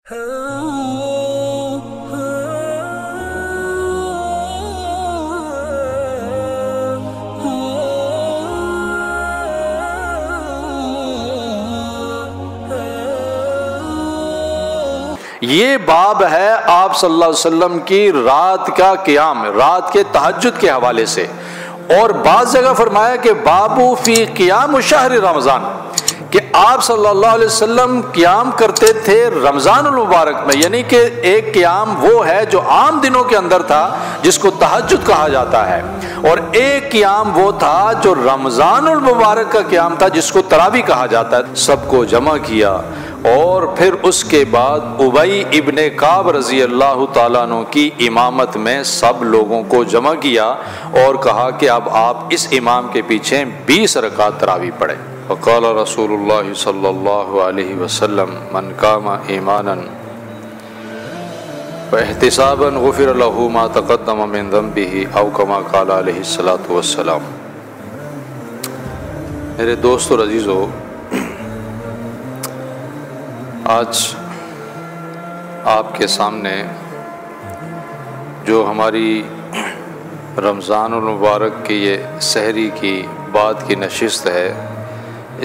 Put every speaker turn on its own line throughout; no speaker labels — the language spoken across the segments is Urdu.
یہ باب ہے آپ صلی اللہ علیہ وسلم کی رات کا قیام، رات کے تہجد کے حوالے سے، اور بعض جگہ فرمایا کہ بابو فی قیام شہر رمضان، کہ آپ صلی اللہ علیہ وسلم قیام کرتے تھے رمضان المبارک میں، یعنی کہ ایک قیام وہ ہے جو عام دنوں کے اندر تھا جس کو تہجد کہا جاتا ہے، اور ایک قیام وہ تھا جو رمضان المبارک کا قیام تھا جس کو تراویح کہا جاتا ہے۔ سب کو جمع کیا اور پھر اس کے بعد ابی ابن کعب رضی اللہ تعالیٰ عنہ کی امامت میں سب لوگوں کو جمع کیا اور کہا کہ اب آپ اس امام کے پیچھے 20 رکعت تراویح پڑھیں۔ وقال رسول اللہ صلی اللہ علیہ وسلم من قام ایمانا واحتسابا غفر له ما تقدم من ذنبه او كما قال علیہ الصلوۃ والسلام۔ میرے دوست اور عزیزو، آج آپ کے سامنے جو ہماری رمضان المبارک کی یہ سحری کی بعد کی نشست ہے،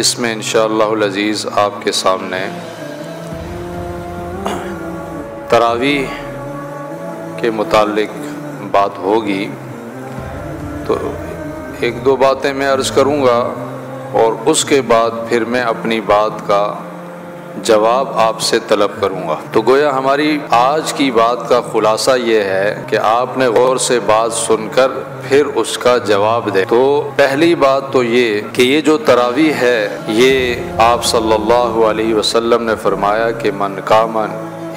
اس میں انشاءاللہ العزیز آپ کے سامنے تراویح کے متعلق بات ہوگی۔ تو ایک دو باتیں میں عرض کروں گا اور اس کے بعد پھر میں اپنی بات کا جواب آپ سے طلب کروں گا۔ تو گویا ہماری آج کی بات کا خلاصہ یہ ہے کہ آپ نے غور سے بات سن کر پھر اس کا جواب دے۔ تو پہلی بات تو یہ کہ یہ جو تراویح ہے یہ آپ صلی اللہ علیہ وسلم نے فرمایا کہ من قام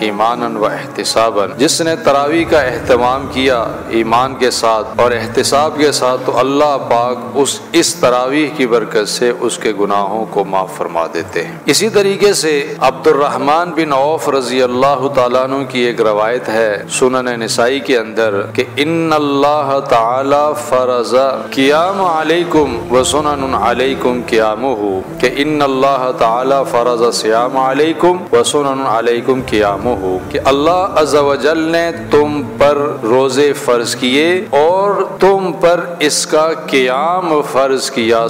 ایمانا و احتسابا، جس نے تراویح کا اہتمام کیا ایمان کے ساتھ اور احتساب کے ساتھ، تو اللہ پاک اس تراویح کی برکت سے اس کے گناہوں کو معاف فرما دیتے ہیں۔ اسی طریقے سے عبد الرحمن بن عوف رضی اللہ تعالیٰ عنہ کی ایک روایت ہے سنن نسائی کے اندر کہ ان اللہ تعالی فرض قیام علیکم و سنن علیکم قیامہ، کہ ان اللہ تعالی فرض صیام علیکم و سنن علیکم قیامہ، کہ اللہ عز و جل نے تم پر روزے فرض کیے اور تم پر اس کا قیام فرض کیا،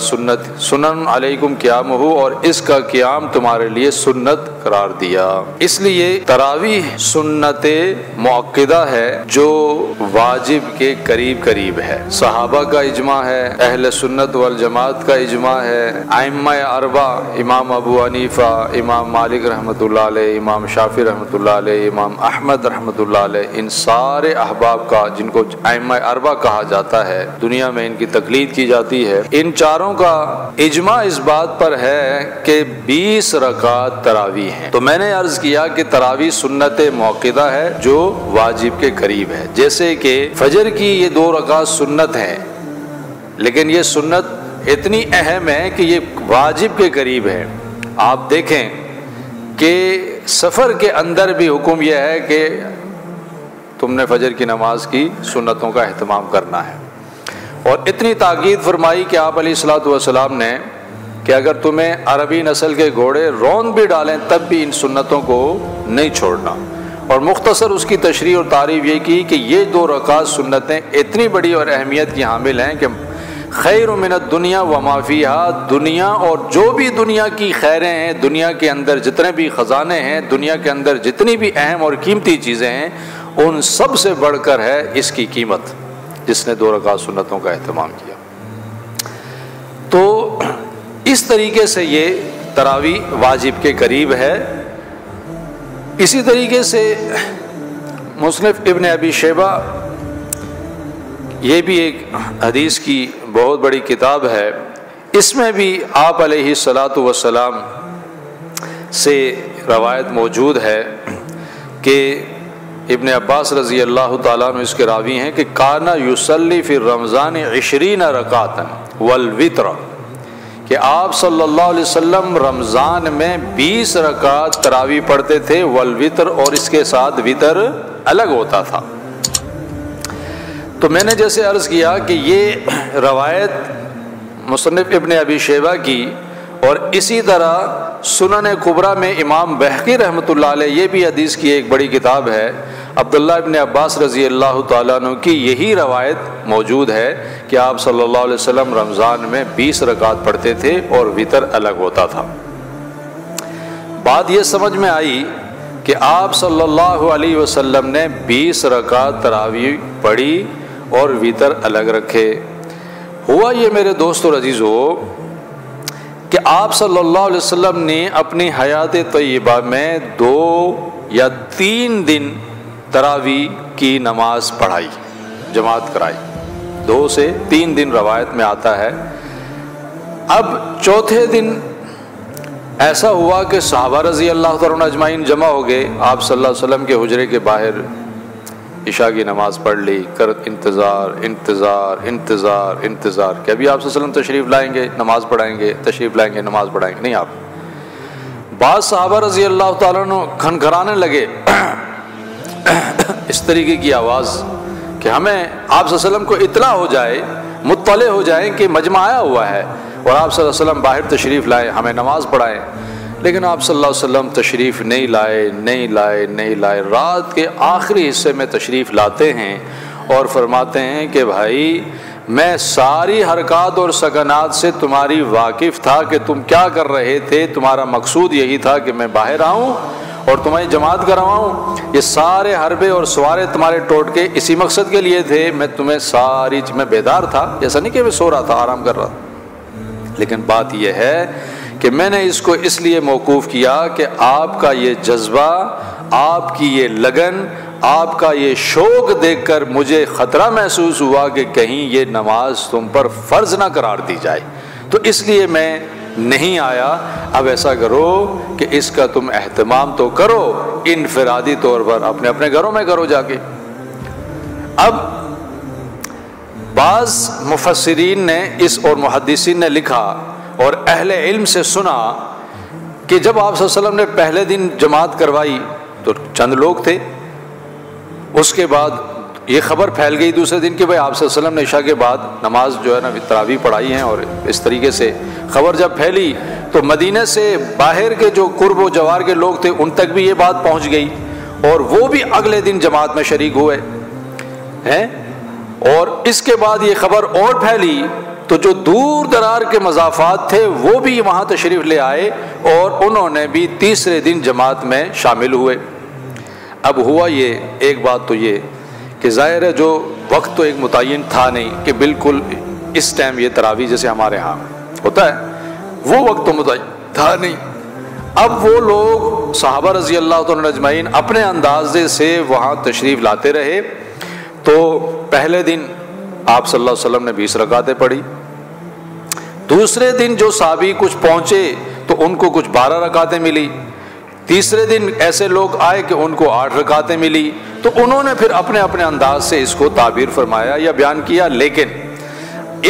سنن علیکم قیامہ، اور اس کا قیام تمہارے لیے سنت قرار دیا۔ اس لیے تراویح سنت مؤکدہ ہے جو واجب کے قریب قریب ہے۔ صحابہ کا اجماع ہے، اہل سنت والجماعت کا اجماع ہے، ائمہ اربع امام ابو حنیفہ، امام مالک رحمۃ اللہ علیہ، امام شافعی رحمۃ اللہ علیہ، امام احمد رحمۃ اللہ علیہ، ان سارے احباب کا جن کو ائمہ اربع کہا جاتا ہے، دنیا میں ان کی تقلید کی جاتی ہے، ان چاروں کا اجماع اس بات پر ہے کہ 20 رکعت تراویح ہیں۔ تو میں نے عرض کیا کہ تراویح سنت مؤکدہ ہے جو واجب کے قریب ہے، جیسے کہ فجر کی یہ 2 رکعت سنت ہیں، لیکن یہ سنت اتنی اہم ہے کہ یہ واجب کے قریب ہے۔ آپ دیکھیں کہ سفر کے اندر بھی حکم یہ ہے کہ تم نے فجر کی نماز کی سنتوں کا اہتمام کرنا ہے، اور اتنی تاکید فرمائی کہ آپ علیہ الصلوۃ والسلام نے کہ اگر تمہیں عربی نسل کے گھوڑے رون بھی ڈالیں تب بھی ان سنتوں کو نہیں چھوڑنا، اور مختصر اس کی تشریح اور تعریف یہ کی کہ یہ 2 رکعت سنتیں اتنی بڑی اور اہمیت کی حامل ہیں کہ خیر من الدنیا وما فیہا، دنیا اور جو بھی دنیا کی خیریں ہیں، دنیا کے اندر جتنے بھی خزانے ہیں، دنیا کے اندر جتنی بھی اہم اور قیمتی چیزیں ہیں، ان سب سے بڑھ کر ہے اس کی قیمت، جس نے 2 رکعت سنتوں کا اہتمام کیا۔ تو اس طریقے سے یہ تراویح واجب کے قریب ہے۔ اسی طریقے سے مصنف ابن ابی شیبہ، یہ بھی ایک حدیث کی بہت بڑی کتاب ہے، اس میں بھی آپ علیہ الصلاۃ والسلام سے روایت موجود ہے کہ ابن عباس رضی اللہ تعالیٰ عنہ اس کے راوی ہیں کہ کانا یصلی فی رمضان 20 رکعتا والوتر، کہ آپ صلی اللہ علیہ وسلم رمضان میں 20 رکعت تراویح پڑھتے تھے، والوتر، اور اس کے ساتھ وتر الگ ہوتا تھا۔ تو میں نے جیسے عرض کیا کہ یہ روایت مصنف ابن ابی شیبہ کی اور اسی طرح سنن کبریٰ میں امام بہقی رحمۃ اللہ علیہ، یہ بھی حدیث کی ایک بڑی کتاب ہے، عبداللہ ابن عباس رضی اللہ تعالیٰ عنہ کی یہی روایت موجود ہے کہ آپ صلی اللہ علیہ وسلم رمضان میں 20 رکعت پڑھتے تھے اور وتر الگ ہوتا تھا۔ بات یہ سمجھ میں آئی کہ آپ صلی اللہ علیہ وسلم نے 20 رکعت تراویح پڑھی اور وتر الگ رکھے۔ ہوا یہ میرے دوست اور عزیزو کہ آپ صلی اللہ علیہ وسلم نے اپنی حیات طیبہ میں 2 یا 3 دن تراویح کی نماز پڑھائی، جماعت کرائی، 2 سے 3 دن روایت میں آتا ہے۔ اب چوتھے دن ایسا ہوا کہ صحابہ رضی اللہ تعالیٰ اجمعین جمع ہو گئے، آپ صلی اللہ علیہ وسلم کے حجرے کے باہر عشاء کی نماز پڑھ لی، کر انتظار انتظار انتظار انتظار کہ ابھی آپ صلی اللہ علیہ وسلم تشریف لائیں گے، نماز پڑھائیں گے، تشریف لائیں گے، نماز پڑھائیں گے، نہیں آپ۔ بعض صحابہ رضی اللہ تعالیٰ عنہ کھنکھرانے لگے اس طریقے کی آواز کہ ہمیں آپ صلی اللہ علیہ وسلم کو اطلاع ہو جائے، مطلع ہو جائیں کہ مجمع آیا ہوا ہے اور آپ صلی اللہ علیہ وسلم باہر تشریف لائے، ہمیں نماز پڑھائیں۔ لیکن آپ صلی اللہ علیہ وسلم تشریف نہیں لائے۔ رات کے آخری حصے میں تشریف لاتے ہیں اور فرماتے ہیں کہ بھائی میں ساری حرکات اور سکنات سے تمہاری واقف تھا کہ تم کیا کر رہے تھے، تمہارا مقصود یہی تھا کہ میں باہر آؤں اور تمہیں جماعت کرواؤں، یہ سارے حربے اور سوارے تمہارے ٹوٹکے اسی مقصد کے لیے تھے، میں تمہیں میں بیدار تھا، ایسا نہیں کہ میں سو رہا تھا، آرام کر رہا تھا۔ لیکن بات یہ ہے کہ میں نے اس کو اس لیے موقوف کیا کہ آپ کا یہ جذبہ، آپ کی یہ لگن، آپ کا یہ شوق دیکھ کر مجھے خطرہ محسوس ہوا کہ کہیں یہ نماز تم پر فرض نہ قرار دی جائے، تو اس لیے میں نہیں آیا۔ اب ایسا کرو کہ اس کا تم اہتمام تو کرو، انفرادی طور پر اپنے اپنے گھروں میں کرو جا کے۔ اب بعض مفسرین نے اور محدثین نے لکھا اور اہل علم سے سنا کہ جب آپ صلی اللہ علیہ وسلم نے پہلے دن جماعت کروائی تو چند لوگ تھے، اس کے بعد یہ خبر پھیل گئی دوسرے دن کہ بھائی آپ صلی اللہ علیہ وسلم نے عشاء کے بعد نماز جو ہے نا تراویح پڑھائی ہیں، اور اس طریقے سے خبر جب پھیلی تو مدینہ سے باہر کے جو قرب و جوار کے لوگ تھے ان تک بھی یہ بات پہنچ گئی، اور وہ بھی اگلے دن جماعت میں شریک ہوئے ہیں۔ اور اس کے بعد یہ خبر اور پھیلی تو جو دور دراز کے مضافات تھے وہ بھی وہاں تشریف لے آئے اور انہوں نے بھی تیسرے دن جماعت میں شامل ہوئے۔ اب ہوا یہ، ایک بات تو یہ کہ ظاہر ہے جو وقت تو ایک متعین تھا نہیں کہ بالکل اس ٹائم یہ تراویح جیسے ہمارے ہاں ہوتا ہے، وہ وقت تو متعین تھا نہیں۔ اب وہ لوگ صحابہ رضی اللہ تعالیٰ اجمعین اپنے اندازے سے وہاں تشریف لاتے رہے۔ تو پہلے دن آپ صلی اللہ علیہ وسلم نے 20 رکعتیں پڑھی، دوسرے دن جو صحابی کچھ پہنچے تو ان کو کچھ 12 رکعتیں ملی، تیسرے دن ایسے لوگ آئے کہ ان کو 8 رکعتیں ملی، تو انہوں نے پھر اپنے اپنے انداز سے اس کو تعبیر فرمایا یا بیان کیا۔ لیکن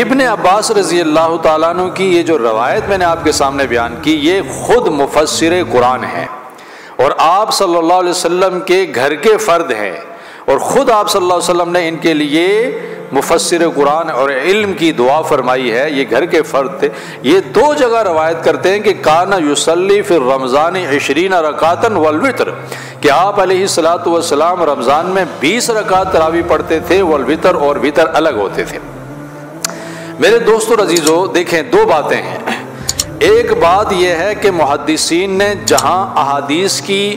ابن عباس رضی اللہ تعالیٰ عنہ کی یہ جو روایت میں نے آپ کے سامنے بیان کی، یہ خود مفسر قرآن ہے اور آپ صلی اللہ علیہ وسلم کے گھر کے فرد ہیں، اور خود آپ صلی اللہ علیہ وسلم نے ان کے لیے مفسر قرآن اور علم کی دعا فرمائی ہے، یہ گھر کے فرد تھے۔ یہ 2 جگہ روایت کرتے ہیں کہ کانا یصلی فی الرمضان 20 رکعتا والوتر، کہ آپ علیہ الصلوۃ والسلام رمضان میں 20 رکعت تراویح پڑھتے تھے، والوتر اور وتر الگ ہوتے تھے۔ میرے دوستو عزیزو دیکھیں 2 باتیں ہیں۔ ایک بات یہ ہے کہ محدثین نے جہاں احادیث کی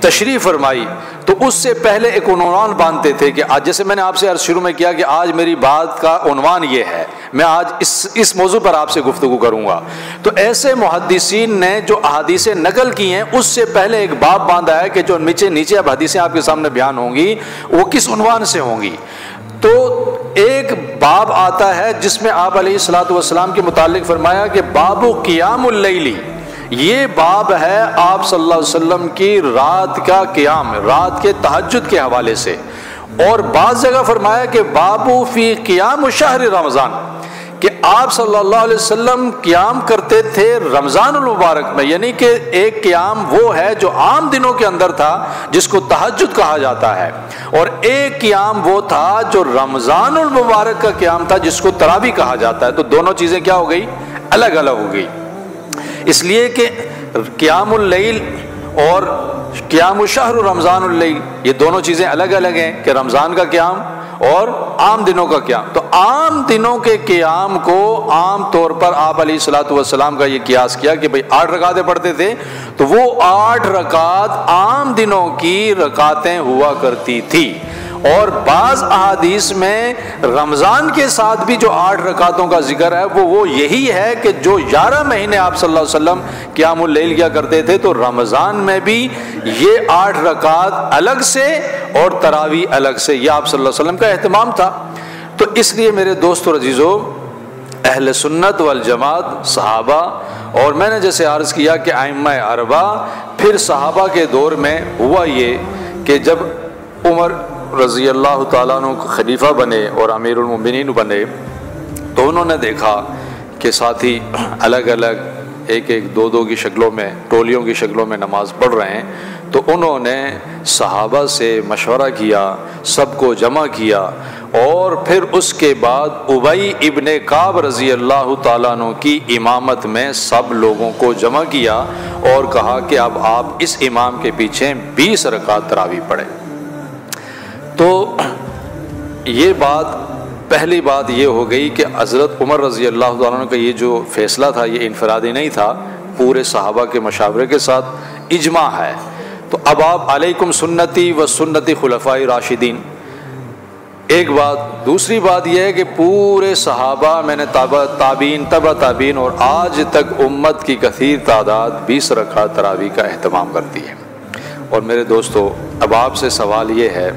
تشریح فرمائی تو اس سے پہلے ایک عنوان باندھتے تھے کہ آج، جیسے میں نے آپ سے عرض شروع میں کیا کہ آج میری بات کا عنوان یہ ہے، میں آج اس موضوع پر آپ سے گفتگو کروں گا۔ تو ایسے محدثین نے جو احادیث نقل کی ہیں اس سے پہلے ایک باب باندھا ہے کہ جو نیچے اب حدیثیں آپ کے سامنے بیان ہوں گی وہ کس عنوان سے ہوں گی۔ تو ایک باب آتا ہے جس میں آپ علیہ الصلوۃ والسلام کے متعلق فرمایا کہ باب قیام اللیل، یہ باب ہے آپ صلی اللہ علیہ وسلم کی رات کا قیام، رات کے تہجد کے حوالے سے۔ اور بعض جگہ فرمایا کہ باب فی قیام شہر رمضان، کہ آپ صلی اللہ علیہ وسلم قیام کرتے تھے رمضان المبارک میں، یعنی کہ ایک قیام وہ ہے جو عام دنوں کے اندر تھا جس کو تہجد کہا جاتا ہے، اور ایک قیام وہ تھا جو رمضان المبارک کا قیام تھا جس کو تراویح کہا جاتا ہے۔ تو دونوں چیزیں کیا ہو گئی؟ الگ الگ ہو گئی۔ اس لیے کہ قیام اللیل اور قیام الشہر رمضان اللیل یہ دونوں چیزیں الگ الگ ہیں، کہ رمضان کا قیام اور عام دنوں کا قیام۔ تو عام دنوں کے قیام کو عام طور پر آپ علیہ الصلوۃ والسلام کا یہ قیاس کیا کہ بھئی 8 رکعتیں پڑھتے تھے، تو وہ 8 رکعت عام دنوں کی رکعتیں ہوا کرتی تھی۔ اور بعض احادیث میں رمضان کے ساتھ بھی جو 8 رکعتوں کا ذکر ہے وہ یہی ہے کہ جو 11 مہینے آپ صلی اللہ علیہ وسلم قیام اللیل کیا کرتے تھے، تو رمضان میں بھی یہ 8 رکعت الگ سے اور تراویح الگ سے، یہ آپ صلی اللہ علیہ وسلم کا اہتمام تھا۔ تو اس لیے میرے دوستو عزیزو، اہل سنت والجماعت صحابہ، اور میں نے جیسے عرض کیا کہ ائمہ اربعہ، پھر صحابہ کے دور میں ہوا یہ کہ جب عمر رضی اللہ تعالیٰ عنہ خلیفہ بنے اور امیر المومنین بنے، تو انہوں نے دیکھا کہ ساتھی الگ الگ ایک ایک دو دو کی شکلوں میں، ٹولیوں کی شکلوں میں نماز پڑھ رہے ہیں، تو انہوں نے صحابہ سے مشورہ کیا، سب کو جمع کیا، اور پھر اس کے بعد ابی ابن کعب رضی اللہ تعالیٰ عنہ کی امامت میں سب لوگوں کو جمع کیا اور کہا کہ اب آپ اس امام کے پیچھے 20 رکعت تراویح پڑھیں۔ تو یہ بات، پہلی بات یہ ہو گئی کہ حضرت عمر رضی اللہ تعالیٰ عنہ کا یہ جو فیصلہ تھا یہ انفرادی نہیں تھا، پورے صحابہ کے مشاورے کے ساتھ اجماع ہے۔ تو اب آپ علیکم سنتی و سنتی خلفائے راشدین، ایک بات۔ دوسری بات یہ ہے کہ پورے صحابہ میں نے تابعین، تبع تابعین اور آج تک امت کی کثیر تعداد 20 رکعت تراویح کا اہتمام کرتی ہے۔ اور میرے دوستو، اب آپ سے سوال یہ ہے،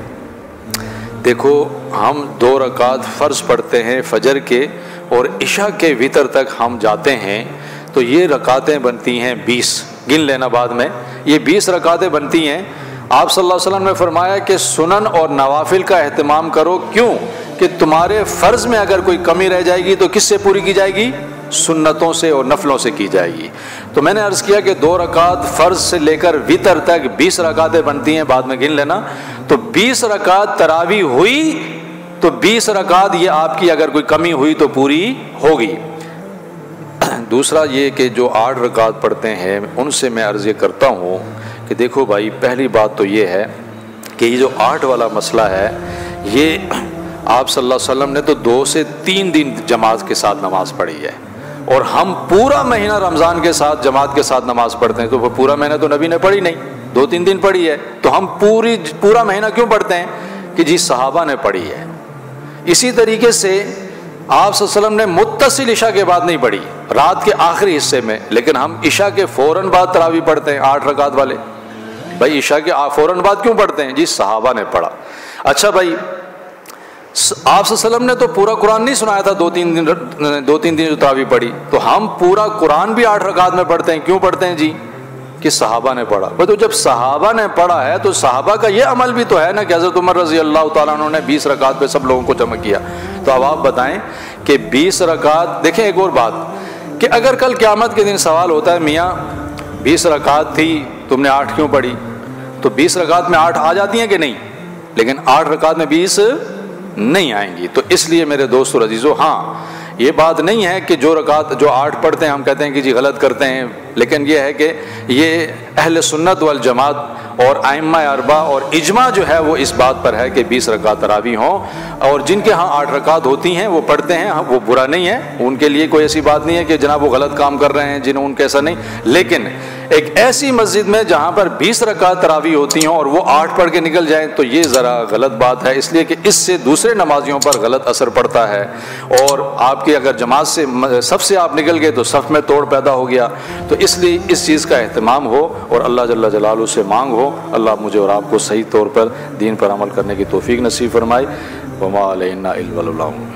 دیکھو ہم 2 رکعت فرض پڑھتے ہیں فجر کے، اور عشاء کے وتر تک ہم جاتے ہیں، تو یہ رکعتیں بنتی ہیں 20، گن لینا بعد میں، یہ 20 رکعتیں بنتی ہیں۔ آپ صلی اللہ علیہ وسلم نے فرمایا کہ سنن اور نوافل کا اہتمام کرو، کیوں کہ تمہارے فرض میں اگر کوئی کمی رہ جائے گی تو کس سے پوری کی جائے گی؟ سنتوں سے اور نفلوں سے کی جائے گی۔ تو میں نے عرض کیا کہ 2 رکعت فرض سے لے کر وتر تک 20 رکعتیں بنتی ہیں، بعد میں گن لینا۔ تو 20 رکعت تراویح ہوئی تو 20 رکعت یہ آپ کی اگر کوئی کمی ہوئی تو پوری ہوگی۔ دوسرا یہ کہ جو 8 رکعت پڑھتے ہیں ان سے میں عرض یہ کرتا ہوں کہ دیکھو بھائی، پہلی بات تو یہ ہے کہ یہ جو 8 والا مسئلہ ہے، یہ آپ صلی اللہ علیہ وسلم نے تو 2 سے 3 دن جماعت کے ساتھ نماز پڑھی ہے، اور ہم پورا مہینہ رمضان کے ساتھ جماعت کے ساتھ نماز پڑھتے ہیں، تو وہ پورا مہینہ تو نبی نے پڑھی نہیں، 2-3 دن پڑھی ہے، تو ہم پورا مہینہ کیوں پڑھتے ہیں؟ کہ جی صحابہ نے پڑھی ہے۔ اسی طریقے سے آپ صلی اللہ علیہ وسلم نے متصل عشاء کے بعد نہیں پڑھی، رات کے آخری حصے میں، لیکن ہم عشاء کے فوراً بعد تراویح پڑھتے ہیں 8 رکعت والے۔ بھائی عشاء کے فوراً بعد کیوں پڑھتے ہیں؟ جی صحابہ نے پڑھا۔ اچھا بھائی، آپ صلی اللہ علیہ وسلم نے تو پورا قرآن نہیں سنایا تھا 2-3 دن جو تراویح پڑھی، تو ہم پورا قرآن بھی 8 رکعت میں پڑھتے ہیں، کیوں پڑھتے ہیں جی؟ کہ صحابہ نے پڑھا۔ تو جب صحابہ نے پڑھا ہے تو صحابہ کا یہ عمل بھی تو ہے نا کہ حضرت عمر رضی اللہ تعالیٰ عنہ نے 20 رکعت پہ سب لوگوں کو جمع کیا۔ تو اب آپ بتائیں کہ 20 رکعت، دیکھیں ایک اور بات کہ اگر کل قیامت کے دن سوال ہوتا ہے میاں 20 رکعت تھی تم نے 8 کیوں پڑھی، تو 20 رکعت میں 8 آ جاتی ہیں کہ نہیں؟ لیکن 8 رکعت میں 20 نہیں آئیں گی۔ تو اس لیے میرے دوست اور عزیزو، ہاں یہ بات نہیں ہے کہ جو 8 پڑھتے ہیں ہم کہتے ہیں کہ جی غلط کرتے ہیں، لیکن یہ ہے کہ یہ اہل سنت والجماعت اور ائمہ اربعہ اور اجماع جو ہے وہ اس بات پر ہے کہ 20 رکعت تراویح ہوں، اور جن کے ہاں 8 رکعت ہوتی ہیں وہ پڑھتے ہیں، وہ برا نہیں ہے، ان کے لیے کوئی ایسی بات نہیں ہے کہ جناب وہ غلط کام کر رہے ہیں، جنہوں ان کیسا نہیں۔ لیکن ایک ایسی مسجد میں جہاں پر 20 رکعت تراویح ہوتی ہوں اور وہ 8 پڑھ کے نکل جائیں تو یہ ذرا غلط بات ہے، اس لیے کہ اس سے دوسرے نمازیوں پر غلط اثر پڑتا ہے، اور آپ کی اگر جماعت سے صف سے آپ نکل گئے تو صف میں توڑ پیدا ہو گیا۔ تو اس لیے اس چیز کا اہتمام ہو اور اللہ جل جلالہ سے مانگ ہو، اللہ مجھے اور آپ کو صحیح طور پر دین پر عمل کرنے کی توفیق نصیب فرمائے۔ وما علینا الا البلاغ۔